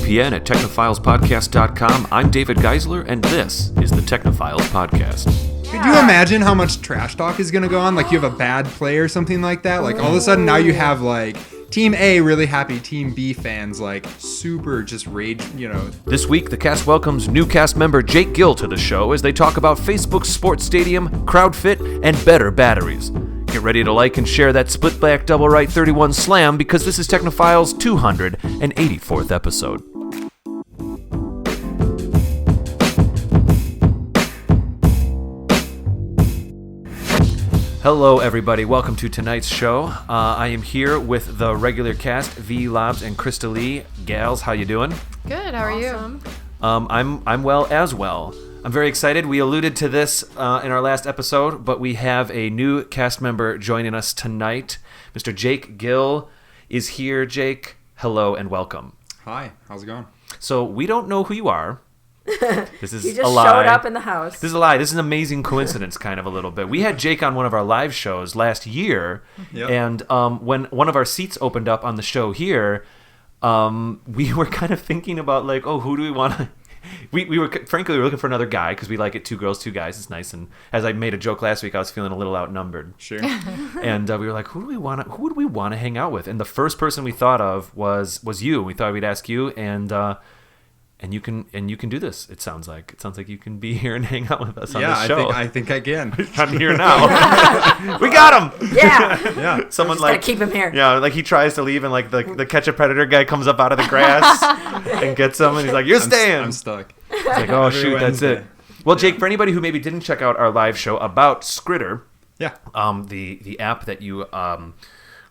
VPN at technophilespodcast.com. I'm David Geisler, and this is the Technophiles Podcast. Could you imagine how much trash talk is going to go on? Like, you have a bad play or something like that. Like, all of a sudden, now you have, like, Team A really happy, Team B fans, like, super just rage, you know. This week, the cast welcomes new cast member Jake Gill to the show as they talk about Facebook's sports stadium, CrowdFit, and better batteries. Get ready to like and share that split back double right 31 slam because this is Technophiles' 284th episode. Hello, everybody. Welcome to tonight's show. I am here with the regular cast, V. Lobs and Krista Lee. Gals, how you doing? Good. How are you? I'm well as well. I'm very excited. We alluded to this in our last episode, but we have a new cast member joining us tonight. Mr. Jake Gill is here. Jake, hello and welcome. Hi. How's it going? So we don't know who you are. This is He just a lie. showed up in the house. This is a lie. This is an amazing coincidence, kind of a little bit. We had Jake on one of our live shows last year, and when one of our seats opened up on the show here, we were kind of thinking about like, oh, who do we want to... We were looking for another guy because we like it 2 girls, 2 guys. It's nice, and as I made a joke last week, I was feeling a little outnumbered. Sure. And we were like, who would we want to hang out with? And the first person we thought of was you. We thought we'd ask you, and you can do this. It sounds like you can be here and hang out with us on the show. I think I can. I'm here now. We got him. Yeah. Someone gotta keep him here. Yeah, like he tries to leave, and like the catch a predator guy comes up out of the grass and gets him, and he's like, "You're staying." I'm stuck. It's like, oh shoot, Wednesday. that's it. Well, Jake, for anybody who maybe didn't check out our live show about Skritter, the app that you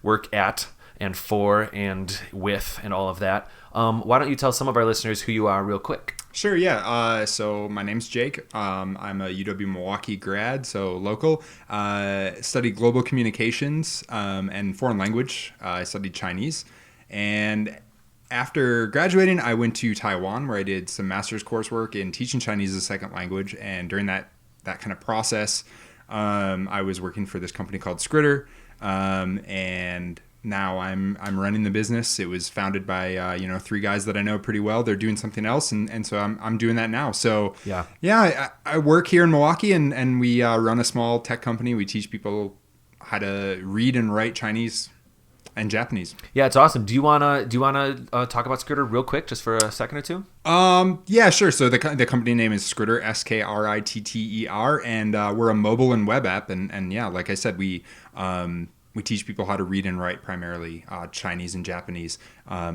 work at and for and with and all of that. Why don't you tell some of our listeners who you are real quick? Sure, yeah. So my name's Jake. I'm a UW Milwaukee grad, so local. Studied global communications and foreign language. I studied Chinese. And after graduating, I went to Taiwan, where I did some master's coursework in teaching Chinese as a second language. And during that kind of process, I was working for this company called Skritter. And now I'm running the business. It was founded by 3 guys that I know pretty well. They're doing something else, and so I'm doing that now. So I work here in Milwaukee, and we run a small tech company. We teach people how to read and write Chinese and Japanese. Yeah, it's awesome. Do you wanna talk about Skritter real quick, just for a second or two? Yeah, sure. So the company name is Skritter, Skritter, and we're a mobile and web app, and yeah, like I said, we teach people how to read and write primarily Chinese and Japanese.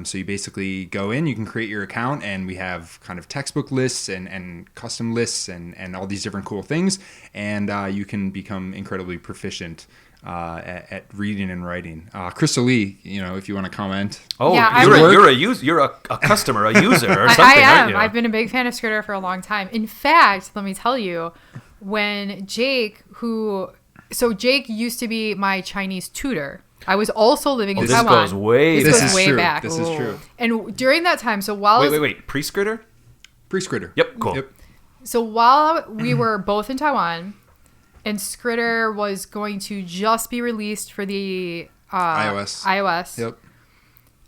So you basically go in, you can create your account, and we have kind of textbook lists and custom lists and all these different cool things. And you can become incredibly proficient at reading and writing. Krista Lee, if you want to comment. Oh, yeah, you're a user, you're a customer, a user or something. I am. Aren't you? I've been a big fan of Skritter for a long time. In fact, let me tell you, when Jake, So Jake used to be my Chinese tutor. I was also living in Taiwan. This goes way back. This is true. And during that time, so while Wait. Pre-Skritter? Pre-Skritter. Yep, cool. Yep. So while we were both in Taiwan, and Skritter was going to just be released for the iOS. Yep.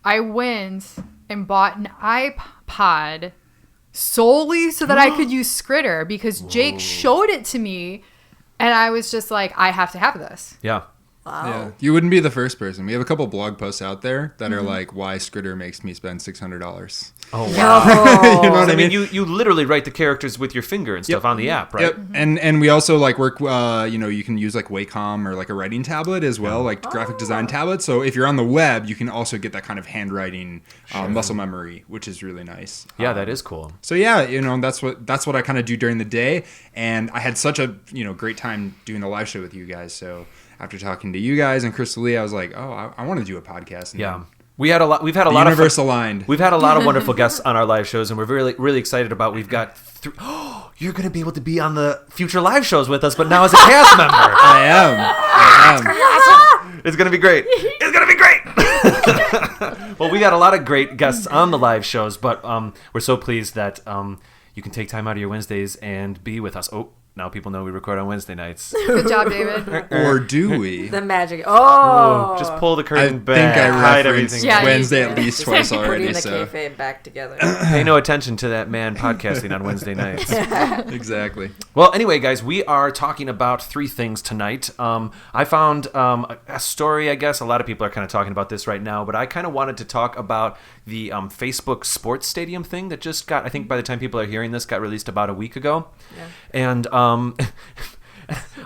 I went and bought an iPod solely so that I could use Skritter because Jake showed it to me. And I was just like, I have to have this. Yeah. Wow. Yeah. You wouldn't be the first person. We have a couple blog posts out there that are like, why Skritter makes me spend $600. Oh, wow. You know what I mean? You literally write the characters with your finger and stuff on the app, right? Yep. And we also like work, you can use like Wacom or like a writing tablet as well, like graphic design tablets. So if you're on the web, you can also get that kind of handwriting muscle memory, which is really nice. Yeah, that is cool. So yeah, that's what I kind of do during the day. And I had such a, great time doing the live show with you guys. So after talking to you guys and Krista Lee, I was like, I want to do a podcast. And We've had a lot universe aligned. We've had a lot of wonderful guests on our live shows, and we're really, really excited about. We've got you're going to be able to be on the future live shows with us, but now as a cast member. I am. Awesome. It's going to be great. It's going to be great. Well, we got a lot of great guests on the live shows, but we're so pleased that you can take time out of your Wednesdays and be with us. Oh, now people know we record on Wednesday nights. Good job, David. Or do we? The magic. Oh. Just pull the I curtain think back. I hide referenced everything. Yeah, you Wednesday did. at least twice already. Putting the So kayfabe back together. Pay no attention to that man podcasting on Wednesday nights. exactly. Well, anyway, guys, we are talking about 3 things tonight. I found a story, I guess. A lot of people are kind of talking about this right now, but I kind of wanted to talk about the Facebook sports stadium thing that just got, I think by the time people are hearing this, got released about a week ago. Yeah. And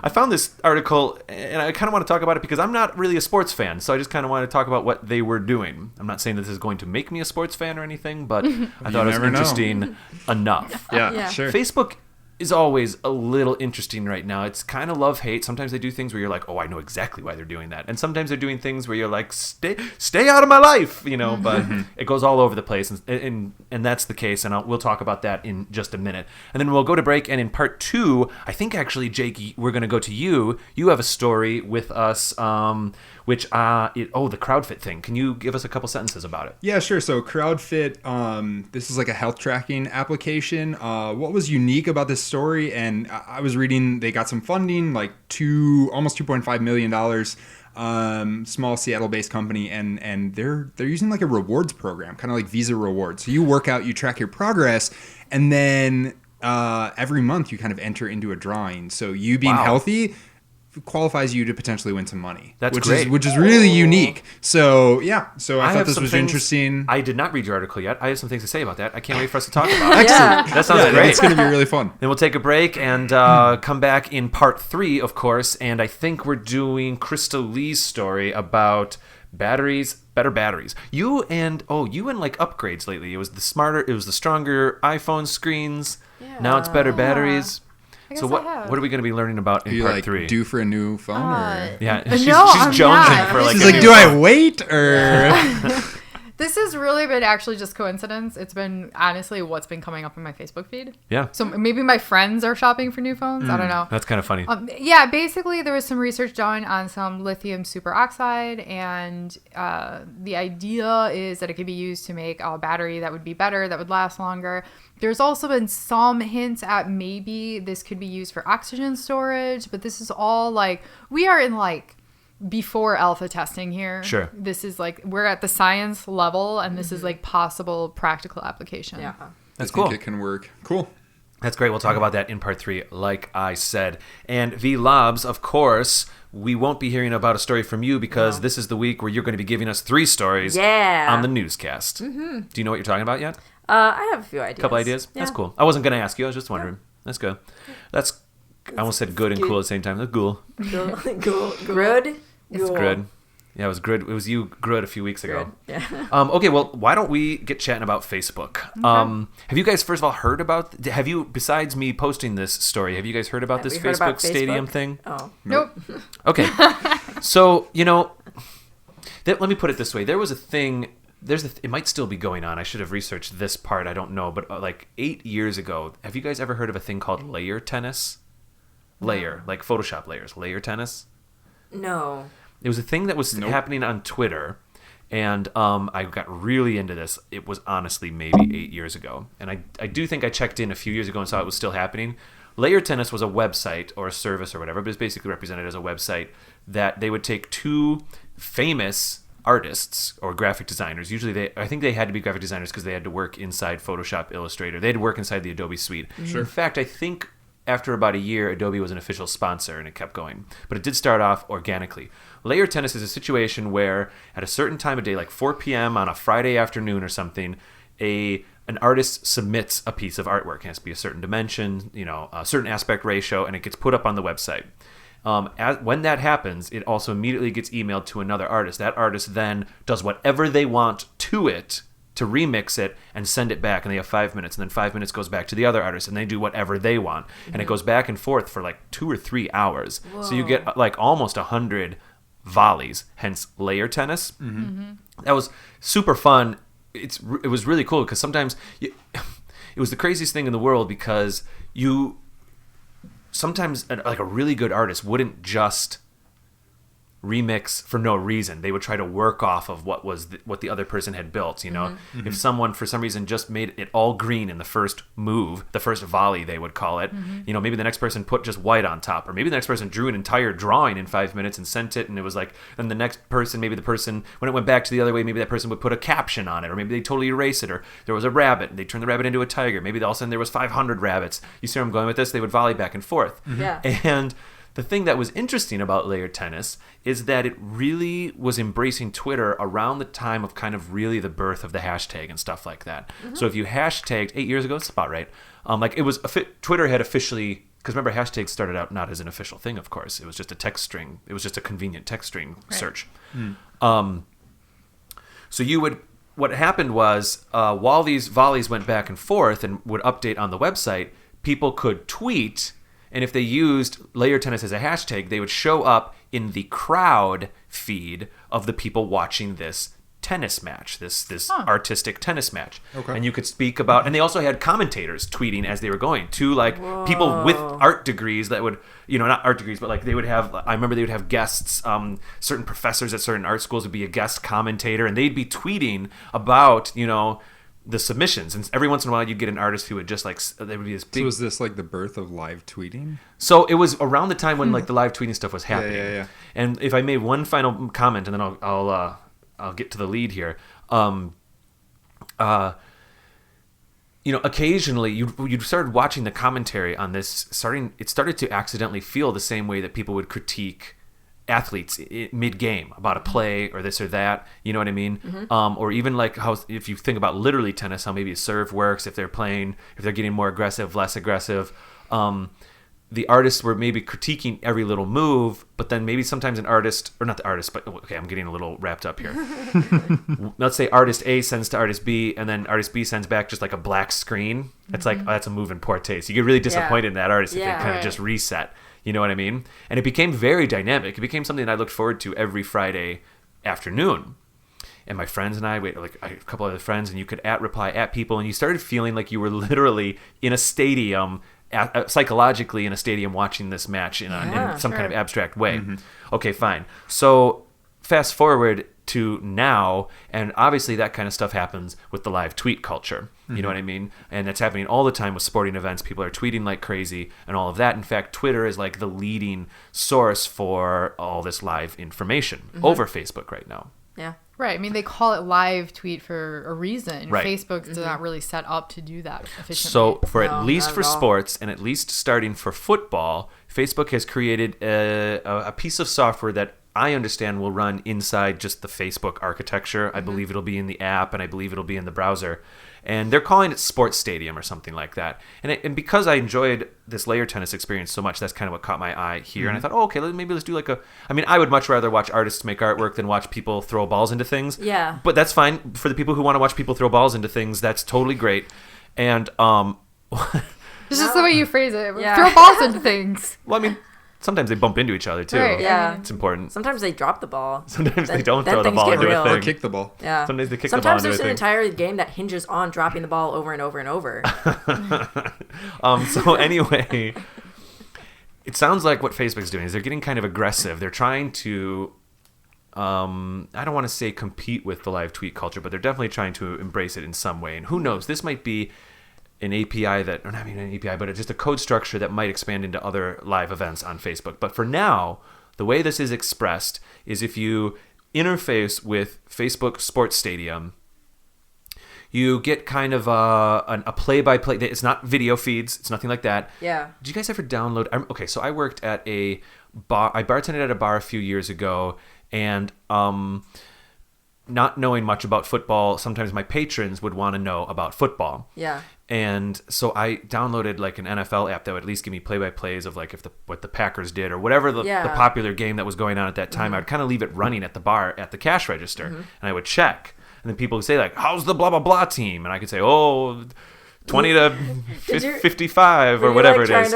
I found this article, and I kind of want to talk about it because I'm not really a sports fan, so I just kind of want to talk about what they were doing. I'm not saying that this is going to make me a sports fan or anything, but I thought it was never know. interesting enough. Yeah. Sure. Facebook is always a little interesting right now. It's kind of love-hate. Sometimes they do things where you're like, oh, I know exactly why they're doing that. And sometimes they're doing things where you're like, stay out of my life, but it goes all over the place. And that's the case, and we'll talk about that in just a minute. And then we'll go to break, and in part 2, I think actually, Jake, we're going to go to you. You have a story with us, the CrowdFit thing. Can you give us a couple sentences about it? Yeah, sure. So CrowdFit, this is like a health tracking application. What was unique about this story? And I was reading they got some funding, like almost $2.5 million. Small Seattle-based company, and they're using like a rewards program, kind of like Visa Rewards. So you work out, you track your progress, and then every month you kind of enter into a drawing. So you being healthy qualifies you to potentially win some money. That's which great. which is really unique. So yeah, so I thought have this some was things- interesting. I did not read your article yet. I have some things to say about that. I can't wait for us to talk about it. Excellent. That sounds Yeah, great. it's going to be really fun. Then we'll take a break and come back in part 3, of course. And I think we're doing Krista Lee's story about better batteries. You and like upgrades lately. It was the stronger iPhone screens. Yeah. Now it's better batteries. I guess So I have. what are we going to be learning about Are in you part like 3? due for a new phone? Or? Yeah, No, she's I'm jonesing not. for like. She's a like, new do I phone. wait or? This has really been actually just coincidence. It's been honestly what's been coming up in my Facebook feed. Yeah, So maybe my friends are shopping for new phones. I don't know. that's kind of funny. Yeah, basically there was some research done on some lithium superoxide, and the idea is that it could be used to make a battery that would be better, that would last longer. There's also been some hints at maybe this could be used for oxygen storage, but this is all like, we are in like before alpha testing here. Sure. This is like, we're at the science level, and this is like possible practical application. Yeah. That's I think cool. it can work. Cool. That's great. We'll talk about that in part 3, like I said. And V Lobs, of course, we won't be hearing about a story from you because this is the week where you're going to be giving us 3 stories on the newscast. Mm-hmm. Do you know what you're talking about yet? I have a few ideas. A couple ideas? Yeah. That's cool. I wasn't going to ask you. I was just wondering. That's good. I almost said good and good. cool at the same time. That's cool. Good. It's good. Yeah, it was good. It was you, Grud, a few weeks ago. Yeah. Okay, well, why don't we get chatting about Facebook? Have you guys, first of all, heard about, besides me posting this story, have you guys heard about Have this we heard Facebook about Stadium Facebook? thing? Oh. Nope. Okay. So, let me put it this way. There was a thing, it might still be going on. I should have researched this part. I don't know. But like 8 years ago, have you guys ever heard of a thing called layer tennis? Layer, like Photoshop layers. Layer tennis? No. It was a thing that was happening on Twitter, and I got really into this. It was honestly maybe 8 years ago, and I do think I checked in a few years ago and saw it was still happening. Layer Tennis was a website or a service or whatever, but it's basically represented as a website that they would take 2 famous artists or graphic designers. Usually I think they had to be graphic designers because they had to work inside Photoshop Illustrator. They had to work inside the Adobe suite. Sure. In fact, I think after about a year, Adobe was an official sponsor, and it kept going. But it did start off organically. Layer Tennis is a situation where at a certain time of day, like 4 p.m. on a Friday afternoon or something, an artist submits a piece of artwork. It has to be a certain dimension, a certain aspect ratio, and it gets put up on the website. When that happens, it also immediately gets emailed to another artist. That artist then does whatever they want to it to remix it and send it back, and they have 5 minutes, and then 5 minutes goes back to the other artist, and they do whatever they want, and it goes back and forth for like 2 or 3 hours. Whoa. So you get like almost 100 volleys, hence layer tennis. That was super fun. It was really cool because sometimes it was the craziest thing in the world because sometimes like a really good artist wouldn't just remix for no reason. They would try to work off of what the other person had built, you know. If someone for some reason just made it all green in the first move, the first volley they would call it, you know, maybe the next person put just white on top, or maybe the next person drew an entire drawing in 5 minutes and sent it, and it was like, and the next person, maybe the person, when it went back to the other way, maybe that person would put a caption on it, or maybe they totally erase it, or there was a rabbit and they turned the rabbit into a tiger, maybe all of a sudden there was 500 rabbits. You see where I'm going with this? They would volley back and forth. Yeah. And the thing that was interesting about layered tennis is that it really was embracing Twitter around the time of kind of really the birth of the hashtag and stuff like that. So if you hashtagged 8 years ago, it's about right. Like it was Twitter had officially, because remember hashtags started out not as an official thing, of course. It was just a text string. It was just a convenient text string search. So what happened was while these volleys went back and forth and would update on the website, people could tweet. And if they used layered tennis as a hashtag, they would show up in the crowd feed of the people watching this tennis match, this artistic tennis match. Okay. And you could speak about, and they also had commentators tweeting as they were going to, like, people with art degrees that would, you know, not art degrees, but like they would have, I remember they would have guests, certain professors at certain art schools would be a guest commentator, and they'd be tweeting about, you know, the submissions, and every once in a while you'd get an artist who would just like, there would be this big. So was this like the birth of live tweeting? So it was around the time when like the live tweeting stuff was happening. Yeah. And if I made one final comment, and then I'll get to the lead here. You know, occasionally you started watching the commentary on this. It started to accidentally feel the same way that people would critique athletes mid-game about a play or this or that, you know what I mean? Or even like how, if you think about literally tennis, how maybe a serve works, if they're getting more aggressive, less aggressive. The artists were maybe critiquing every little move, but then maybe sometimes an artist, or not the artist, but okay, I'm getting a little wrapped up here. Let's say artist A sends to artist B, and then artist B sends back just like a black screen. It's like, oh, that's a move in poor taste. You get really disappointed in that artist if they kind of just reset. You know what I mean? And it became very dynamic. It became something that I looked forward to every Friday afternoon. And my friends and I, a couple other friends, and you could reply at people, and you started feeling like you were literally in a stadium, psychologically in a stadium watching this match in some kind of abstract way. Okay, fine. So fast forward to now, and obviously that kind of stuff happens with the live tweet culture. You know what I mean? And that's happening all the time with sporting events. People are tweeting like crazy and all of that. In fact, Twitter is like the leading source for all this live information over Facebook right now. Yeah. Right. I mean, they call it live tweet for a reason. Right. Facebook is not really set up to do that efficiently. So for No, at least not for at all. sports, and at least starting for football, Facebook has created a piece of software that I understand will run inside just the Facebook architecture. I believe it'll be in the app, and I believe it'll be in the browser. And they're calling it Sports Stadium or something like that. And because I enjoyed this layer tennis experience so much, that's kind of what caught my eye here. And I thought, okay, maybe let's do I mean, I would much rather watch artists make artwork than watch people throw balls into things. Yeah. But that's fine. For the people who want to watch people throw balls into things, that's totally great. And, It's just the way you phrase it. Yeah. Throw balls into things. well, I mean, sometimes they bump into each other too. Right. Yeah. It's important. Sometimes they drop the ball. Sometimes they Then- don't then throw the things ball get into real. a Or thing. kick the ball. Yeah. Sometimes they kick the ball Sometimes into there's a an thing. entire game that hinges on dropping the ball over and over and over. So anyway, it sounds like what Facebook's doing is they're getting kind of aggressive. They're trying to, I don't want to say compete with the live tweet culture, but they're definitely trying to embrace it in some way. And who knows, this might be an API that, or not even an API, but it's just a code structure that might expand into other live events on Facebook. But for now, the way this is expressed is if you interface with Facebook Sports Stadium, you get kind of a play-by-play. It's not video feeds. It's nothing like that. Yeah. Did you guys ever download? Okay, so I worked at a bar. I bartended at a bar a few years ago, and not knowing much about football, sometimes my patrons would want to know about football. Yeah. And so I downloaded like an NFL app that would at least give me play-by-plays of like what the Packers did or whatever the popular game that was going on at that time. I would kind of leave it running at the bar at the cash register, and I would check. And then people would say like, "How's the blah blah blah team?" And I could say, "Oh, 20 to 55 or whatever it is."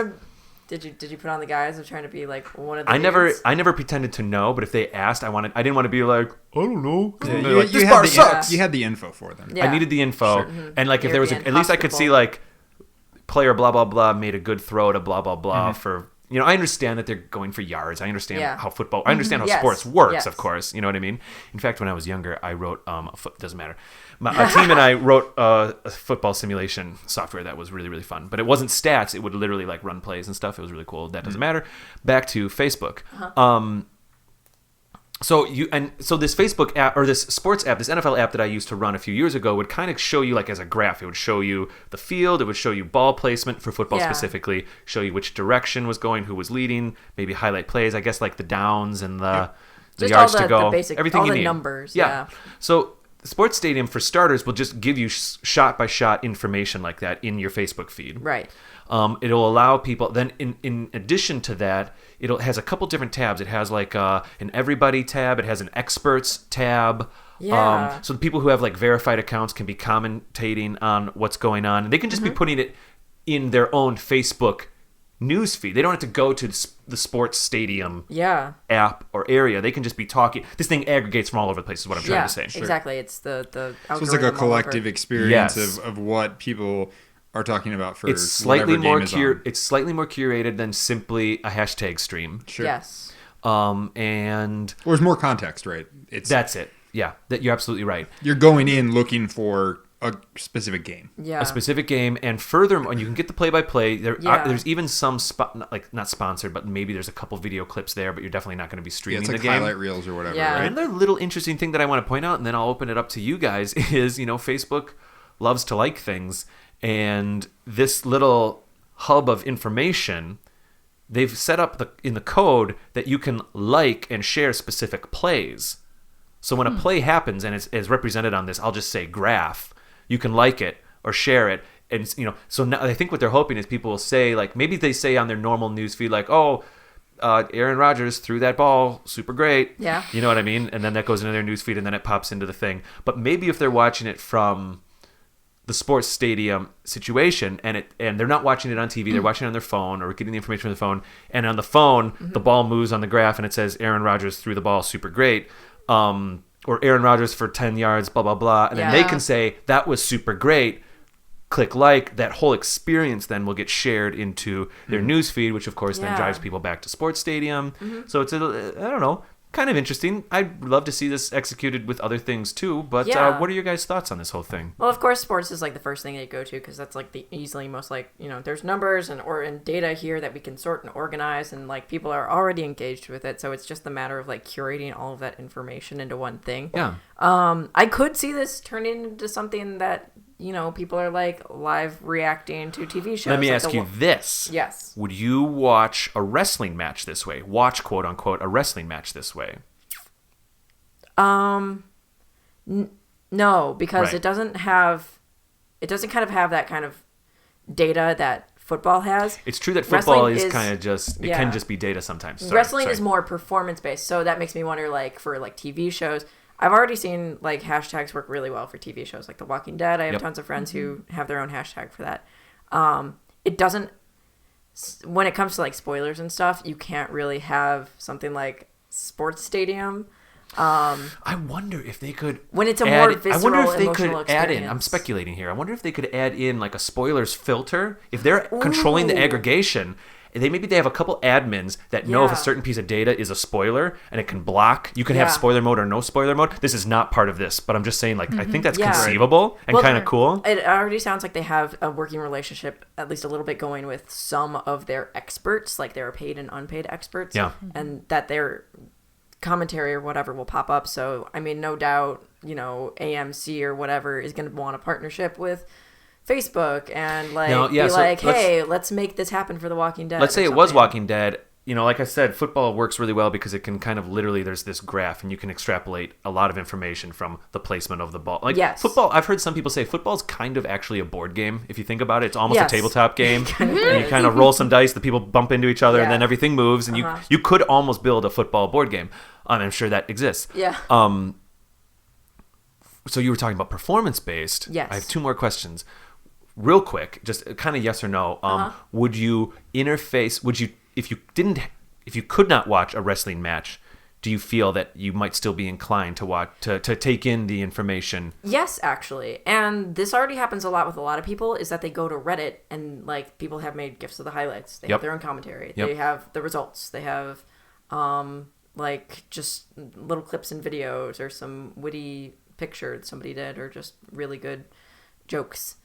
Did you put on the guise of trying to be like one of the I dudes? never pretended to know, but if they asked, I didn't want to be like, I don't know. Yeah, They're you, like, you this had bar the, sucks. You had the info for them. Yeah. I needed the info, and like if there was You're being at least I could see hospitable. like player blah blah blah made a good throw to blah blah blah for I understand that they're going for yards. I understand Yeah. how football. I understand how Yes. sports works. Yes. Of course, you know what I mean. In fact, when I was younger, I wrote doesn't matter. A team and I wrote a football simulation software that was really, really fun. But it wasn't stats. It would literally like run plays and stuff. It was really cool. That doesn't matter. Back to Facebook. So this Facebook app or this sports app, this NFL app that I used to run a few years ago would kind of show you like as a graph. It would show you the field. It would show you ball placement for football specifically, show you which direction was going, who was leading, maybe highlight plays, I guess like the downs and the Just yards all to go, the basic, everything all you the need. numbers. Yeah. So Sports Stadium for starters will just give you shot by shot information like that in your Facebook feed. Right. It'll allow people. Then, in addition to that, it has a couple different tabs. It has like an everybody tab. It has an experts tab. Yeah. So the people who have like verified accounts can be commentating on what's going on, and they can just be putting it in their own Facebook news feed. They don't have to go to the Sports Stadium app or area. They can just be talking. This thing aggregates from all over the place. Is what I'm trying to say. Exactly. It's the So it's like a algorithm all collective over. experience Yes. of what people are talking about for It's slightly whatever more game is on. it's slightly more curated than simply a hashtag stream. Sure. Yes. And Well, there's more context, right? It's that's it. Yeah, you're absolutely right. you're going in looking for a specific game. Yeah. A specific game, and furthermore, you can get the play-by-play. There's even some not sponsored, but maybe there's a couple video clips there, but you're definitely not going to be Yeah, streaming it's like the game. highlight reels or whatever, Yeah. right? Another little interesting thing that I want to point out, and then I'll open it up to you guys, is Facebook loves to like things, and this little hub of information, they've set up in the code that you can like and share specific plays. So when a play happens and it's represented on this, I'll just say graph, you can like it or share it. And, so now I think what they're hoping is people will say, like, maybe they say on their normal news feed, like, Aaron Rodgers threw that ball, super great. Yeah. You know what I mean? And then that goes into their news feed and then it pops into the thing. But maybe if they're watching it from the sports stadium situation and they're not watching it on TV, they're watching it on their phone or getting the information from the phone, and on the phone the ball moves on the graph and it says Aaron Rodgers threw the ball super great, or Aaron Rodgers for 10 yards, blah blah blah, and then they can say that was super great, click like. That whole experience then will get shared into their news feed, which of course then drives people back to sports stadium. So it's I don't know, kind of interesting. I'd love to see this executed with other things too, but what are your guys' thoughts on this whole thing? Well, of course, sports is like the first thing that you go to because that's like the easily most like, there's numbers and data here that we can sort and organize, and like people are already engaged with it. So it's just a matter of like curating all of that information into one thing. Yeah. I could see this turning into something that, people are like live reacting to TV shows. Let me like ask you this. Yes. Would you watch a wrestling match this way? Watch, quote unquote, a wrestling match this way? No, because Right. it doesn't kind of have that kind of data that football has. It's true that football Wrestling is is- kind of just, it yeah. can just be data sometimes. Sorry, Wrestling sorry. is more performance based, so that makes me wonder, like, for like TV shows. I've already seen like hashtags work really well for TV shows, like The Walking Dead. I have Yep. tons of friends who have their own hashtag for that. It doesn't. When it comes to like spoilers and stuff, you can't really have something like Sports Stadium. I wonder if they could. When it's a add- more I wonder visceral, if they could emotional add in. I'm experience. speculating here. I wonder if they could add in like a spoilers filter. If they're controlling the Ooh. aggregation, maybe they have a couple admins that know if a Yeah. certain piece of data is a spoiler and it can block. You can have Yeah. spoiler mode or no spoiler mode. This is not part of this, but I'm just saying, like, I think that's Yeah. conceivable and Well, kind of cool. It already sounds like they have a working relationship, at least a little bit, going with some of their experts, like their paid and unpaid experts. Yeah. And that their commentary or whatever will pop up. So, I mean, no doubt, AMC or whatever is going to want a partnership with Facebook and like Now, yeah, be so like, let's- hey, let's make this happen for The Walking Dead. Let's say or it was something. Walking Dead. Like I said, football works really well because it can kind of literally, there's this graph and you can extrapolate a lot of information from the placement of the ball. Like Yes. football, I've heard some people say football's kind of actually a board game. If you think about it, it's almost Yes. a tabletop game. And you kind of roll some dice, the people bump into each other, and Yeah. then everything moves. And you could almost build a football board game. I'm sure that exists. Yeah. So you were talking about performance-based. Yes. I have two more questions. Real quick, just kind of yes or no. Would you interface? If you could not watch a wrestling match, do you feel that you might still be inclined to watch to take in the information? Yes, actually. And this already happens a lot with a lot of people, is that they go to Reddit and like people have made GIFs of the highlights. They have their own commentary. They have the results. They have like just little clips and videos or some witty picture that somebody did or just really good jokes.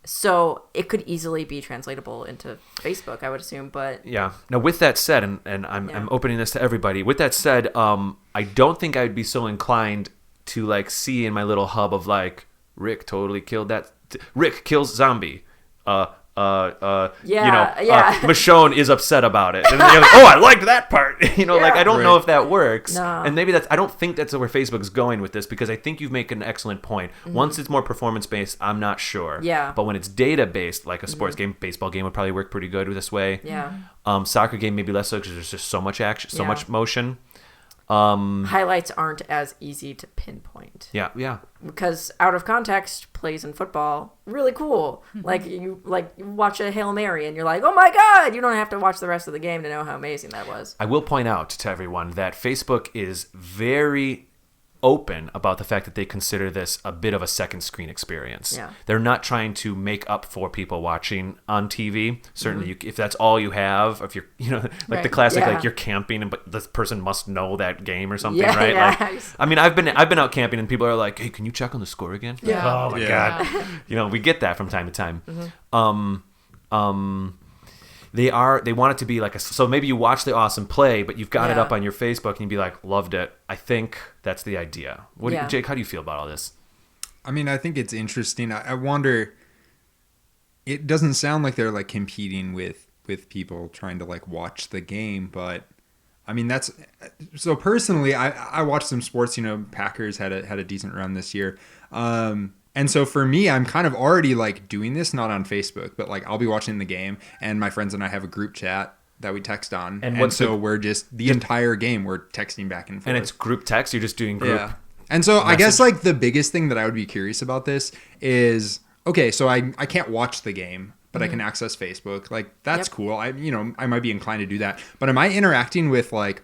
So it could easily be translatable into Facebook, I would assume, but yeah. Now, with that said, and I'm opening this to everybody. With that said, I don't think I'd be so inclined to like see in my little hub of like Rick totally killed that. Rick kills zombie. Michonne is upset about it. And then you're like, oh, I liked that part. Like I don't know if that works. No. And maybe I don't think that's where Facebook's going with this, because I think you've made an excellent point. Once it's more performance based, I'm not sure. Yeah. But when it's data based, like a sports game, baseball game would probably work pretty good this way. Yeah. Soccer game maybe less so because there's just so much action, so much motion. Highlights aren't as easy to pinpoint. Yeah. Because out of context, plays in football, really cool. Like you watch a Hail Mary and you're like, oh my God, you don't have to watch the rest of the game to know how amazing that was. I will point out to everyone that Facebook is very open about the fact that they consider this a bit of a second screen experience. Yeah. They're not trying to make up for people watching on TV. Certainly, if that's all you have, if you're, like the classic, like you're camping, but this person must know that game or something, right? Yeah. Like, I mean, I've been out camping and people are like, "Hey, can you check on the score again?" Yeah. Oh my God, we get that from time to time. They want it to be like so maybe you watch the awesome play, but you've got it up on your Facebook and you'd be like, loved it. I think that's the idea. Jake, how do you feel about all this? I mean, I think it's interesting. I wonder, it doesn't sound like they're like competing with people trying to like watch the game, but I mean, that's so personally, I watched some sports, Packers had a decent run this year. And so for me, I'm kind of already like doing this, not on Facebook, but like I'll be watching the game and my friends and I have a group chat that we text on. And so we're just the entire game, we're texting back and forth. And it's group text? You're just doing group And so message? I guess like the biggest thing that I would be curious about this is, okay, so I can't watch the game, but I can access Facebook. Like that's cool. I might be inclined to do that. But am I interacting with like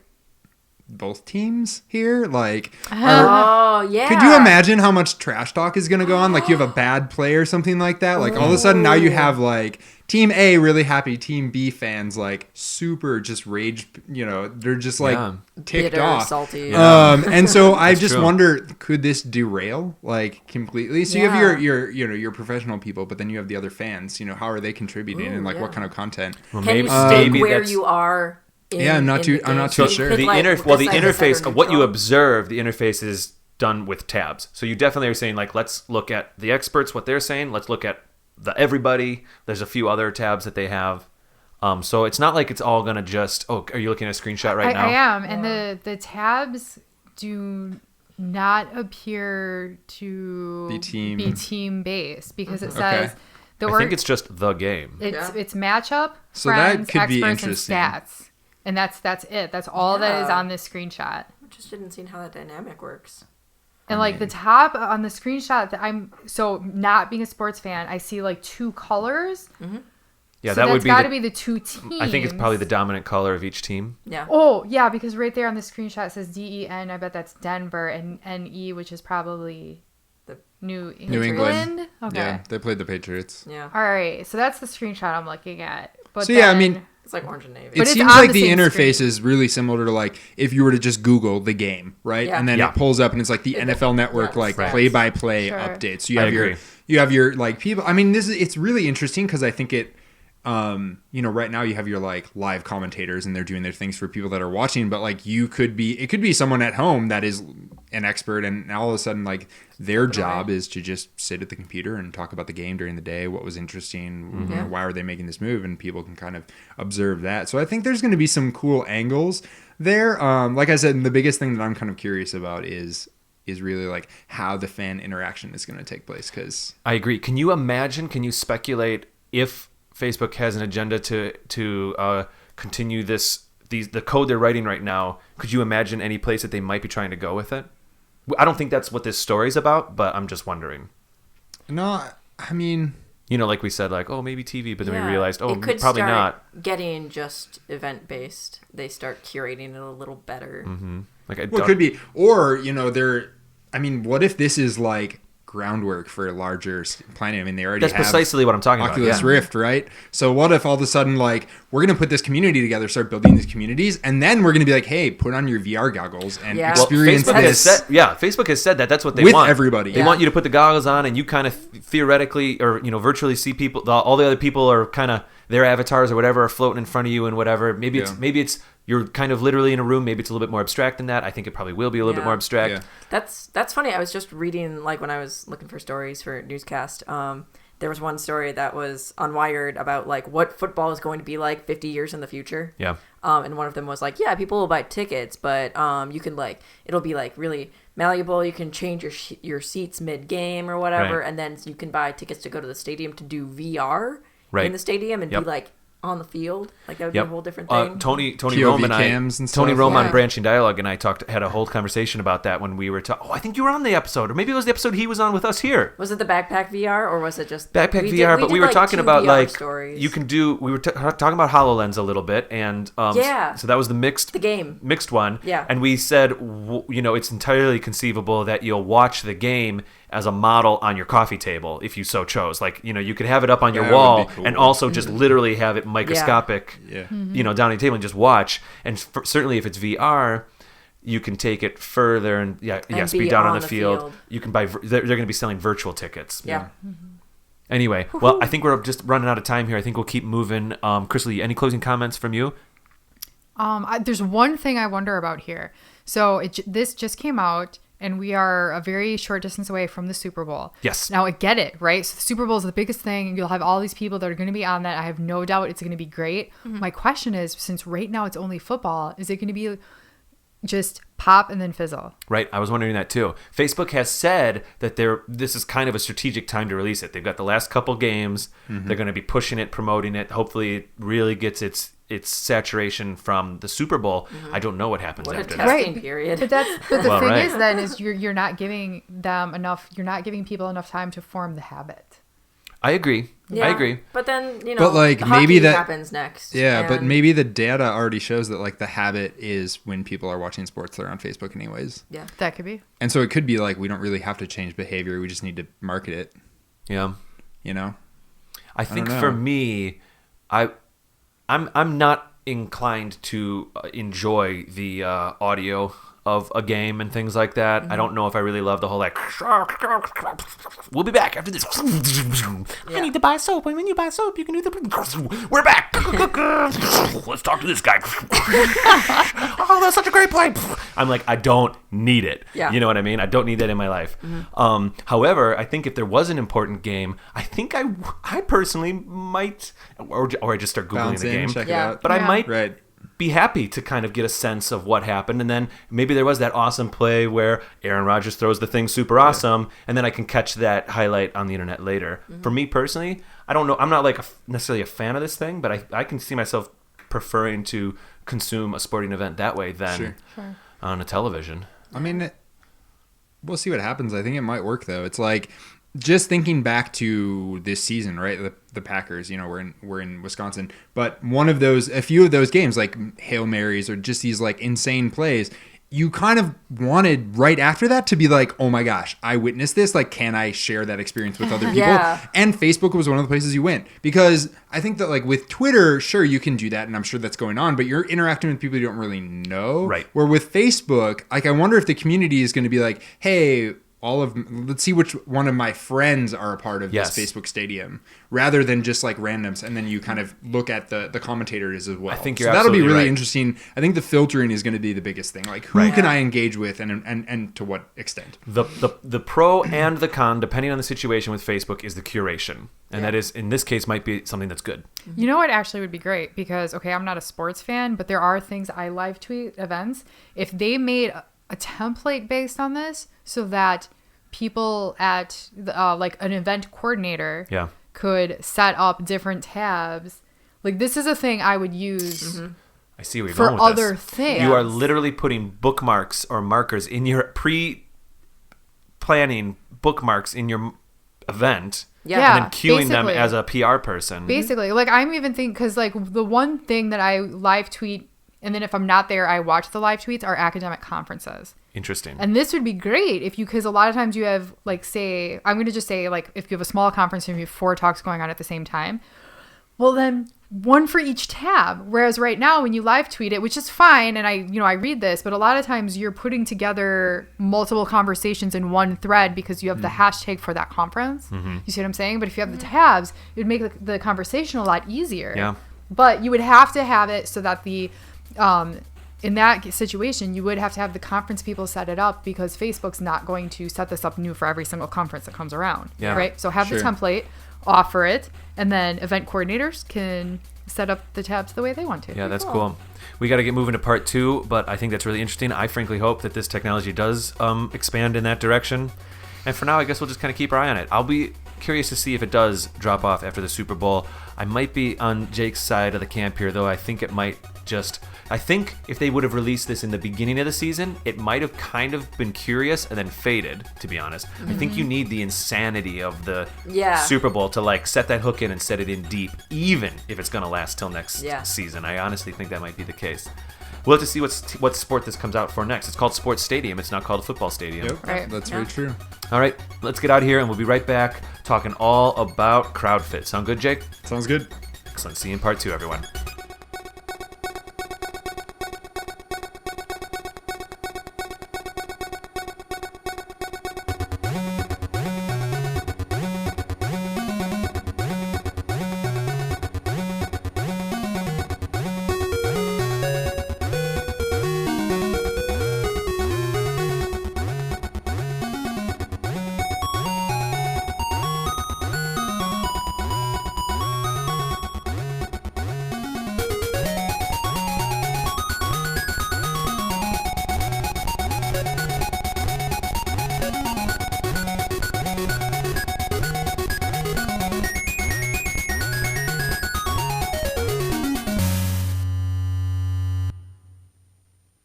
both teams here? Like, could you imagine how much trash talk is going to go on? Like you have a bad play or something like that. Like all of a sudden now you have like team A really happy, team B fans like super just rage, they're just like ticked bitter, off. salty. And so I just true. wonder, could this derail like completely? So you have your professional people, but then you have the other fans, how are they contributing and like what kind of content? Well, Can you stick where you are? I'm not too sure. The interface of what you observe, the interface is done with tabs. So you definitely are saying like, let's look at the experts, what they're saying. Let's look at the everybody. There's a few other tabs that they have. So it's not like it's all gonna just. Oh, are you looking at a screenshot right now? I am, and the tabs do not appear to be team based because it says I think it's just the game. It's matchup, so friends, that could be experts, and interesting. stats. And that's it. That's all that is on this screenshot. I'm interested in seeing how that dynamic works. And like the top on the screenshot that not being a sports fan, I see like two colors. Yeah, so that would be got to be the two teams. I think it's probably the dominant color of each team. Yeah. Oh, yeah, because right there on the screenshot it says DEN. I bet that's Denver, and NE, which is probably the New England. Okay. Yeah, they played the Patriots. Yeah. All right, so that's the screenshot I'm looking at. But so yeah, I mean, it's like orange and navy. It seems like the interface is really similar to like if you were to just Google the game, right? Yeah. And then it pulls up and it's like the NFL Network like play-by-play updates. So you have your like people. I mean, it's really interesting because I think it. Right now you have your like live commentators and they're doing their things for people that are watching, but like it could be someone at home that is an expert and all of a sudden like their job is to just sit at the computer and talk about the game during the day, what was interesting, why are they making this move, and people can kind of observe that. So I think there's going to be some cool angles there. Like I said, the biggest thing that I'm kind of curious about is really like how the fan interaction is going to take place. Because I agree. Can you speculate if Facebook has an agenda to continue the code they're writing right now? Could you imagine any place that they might be trying to go with it? I don't think that's what this story's about, but I'm just wondering. No, I mean, like we said, like, oh, maybe TV, but then Yeah. we realized, oh, It could probably start not. getting just event based. They start curating it a little better. Like, Well, it could be, or what if this is like groundwork for a larger planning? I mean, they already That's have precisely what I'm talking Oculus about. Yeah. Rift, right? So what if all of a sudden, like, we're going to put this community together, start building these communities, and then we're going to be like, hey, put on your VR goggles and Yeah. Well, experience Facebook this Facebook has said that that's what they with want. everybody. They want you to put the goggles on, and you kind of theoretically or virtually see people. All the other people are kind of their avatars or whatever are floating in front of you and whatever. Maybe it's you're kind of literally in a room. Maybe it's a little bit more abstract than that. I think it probably will be a little bit more abstract. Yeah. That's funny. I was just reading, like, when I was looking for stories for Newscast. There was one story that was on Wired about like what football is going to be like 50 years in the future. Yeah. And one of them was like, yeah, people will buy tickets, but you can it'll be like really malleable. You can change your seats mid game or whatever, Right. and then you can buy tickets to go to the stadium to do VR Right. in the stadium and be like on the field. Like that would be a whole different thing. Tony POV Rome and cams and Tony stuff. Rome on Yeah. Branching Dialogue and I had a whole conversation about that when we were I think you were on the episode, or maybe it was the episode he was on with us here. Was it the backpack VR or was it just Backpack we VR, did, but we were like, talking 2 about VR like stories. you can do. We were talking about Hololens a little bit, and Yeah. so that was the mixed game. mixed one. Yeah. And we said, it's entirely conceivable that you'll watch the game as a model on your coffee table if you so chose. Like, you could have it up on your That would wall be cool. and also just literally have it microscopic, Yeah. down on the table and just watch. And certainly if it's VR, you can take it further and And be be down on on the the field. field. You can buy. They're going to be selling virtual tickets. Yeah. Anyway, well, I think we're just running out of time here. I think we'll keep moving. Chris Lee, any closing comments from you? There's one thing I wonder about here. So this just came out, and we are a very short distance away from the Super Bowl. Yes. Now I get it, right? So the Super Bowl is the biggest thing. You'll have all these people that are going to be on that. I have no doubt it's going to be great. My question is, since right now it's only football, is it going to be just pop and then fizzle? Right, I was wondering that too. Facebook has said that this is kind of a strategic time to release it. They've got the last couple games. They're going to be pushing it, promoting it. Hopefully it really gets its saturation from the Super Bowl. I don't know what happens What a after testing that. period. But the Well, thing right. is then is you're not giving them enough. You're not giving people enough time to form the habit. I agree. Yeah. I agree. But then, But, like, the maybe hockey that- happens next. Yeah, but and- maybe the data already shows that like the habit is when people are watching sports, they're on Facebook anyways. Yeah. That could be. And so it could be like we don't really have to change behavior. We just need to market it, Yeah. I think know. for me, I'm not inclined to enjoy the audio of a game and things like that. I don't know if I really love the whole like we'll be back after this. I need to buy soap, and when you buy soap you can do the we're back. Let's talk to this guy. Oh, that's such a great play. I'm like, I don't need it. Yeah. You know what I mean? I don't need that in my life. However, I think if there was an important game, I think I personally might or I just start googling Bounce the in, game. check Yeah. it out. But I Yeah. might Right. be happy to kind of get a sense of what happened, and then maybe there was that awesome play where Aaron Rodgers throws the thing super awesome, and then I can catch that highlight on the internet later. For me personally, I don't know. I'm not like necessarily a fan of this thing, but I can see myself preferring to consume a sporting event that way than Sure. on a television. I mean, we'll see what happens. I think it might work though. It's like just thinking back to this season, right? The Packers, we're in Wisconsin, but a few of those games, like Hail Marys or just these like insane plays, you kind of wanted right after that to be like, oh my gosh, I witnessed this. Like, can I share that experience with other people? Yeah. And Facebook was one of the places you went, because I think that like with Twitter, sure, you can do that. And I'm sure that's going on, but you're interacting with people you don't really know. Right. Where with Facebook, like, I wonder if the community is going to be like, hey, let's see which one of my friends are a part of Yes. this Facebook stadium, rather than just like randoms. And then you kind of look at the commentators as well. I think so you're that'll be absolutely really right. interesting. I think the filtering is going to be the biggest thing. Like, who Right. can I engage with and to what extent? The pro and the con, depending on the situation with Facebook, is the curation, and that is in this case might be something that's good. You know what actually would be great, because okay, I'm not a sports fan, but there are things I live tweet events. If they made a template based on this, so that people at like an event coordinator Yeah. could set up different tabs. Like, this is a thing I would use I see where you're for going with other this. things. You are literally putting bookmarks or markers in your pre-planning bookmarks in your event Yeah. And then cueing them basically. as a PR person. Basically, like I'm even thinking, because like the one thing that I live tweet, and then if I'm not there, I watch the live tweets, are academic conferences. Interesting. And this would be great if you, because a lot of times you have like, say, I'm going to just say like, if you have a small conference and you have 4 talks going on at the same time, well then one for each tab. Whereas right now when you live tweet it, which is fine, and I read this, but a lot of times you're putting together multiple conversations in one thread because you have the hashtag for that conference. You see what I'm saying? But if you have the tabs, it would make the conversation a lot easier. Yeah. But you would have to have it so that the in that situation, you would have to have the conference people set it up, because Facebook's not going to set this up new for every single conference that comes around. Yeah. Right? So have the template, offer it, and then event coordinators can set up the tabs the way they want to. Yeah, that's cool. We got to get moving to part 2, but I think that's really interesting. I frankly hope that this technology does expand in that direction. And for now, I guess we'll just kind of keep our eye on it. I'll be curious to see if it does drop off after the Super Bowl. I might be on Jake's side of the camp here, though. I think it might just... I think if they would have released this in the beginning of the season, it might have kind of been curious and then faded, to be honest. I think you need the insanity of the Super Bowl to like set that hook in and set it in deep, even if it's going to last till next season. I honestly think that might be the case. We'll have to see what sport this comes out for next. It's called Sports Stadium. It's not called Football Stadium. Yep, Right. that's very true. All right, let's get out of here, and we'll be right back talking all about CrowdFit. Sound good, Jake? Sounds good. Excellent. See you in part 2, everyone.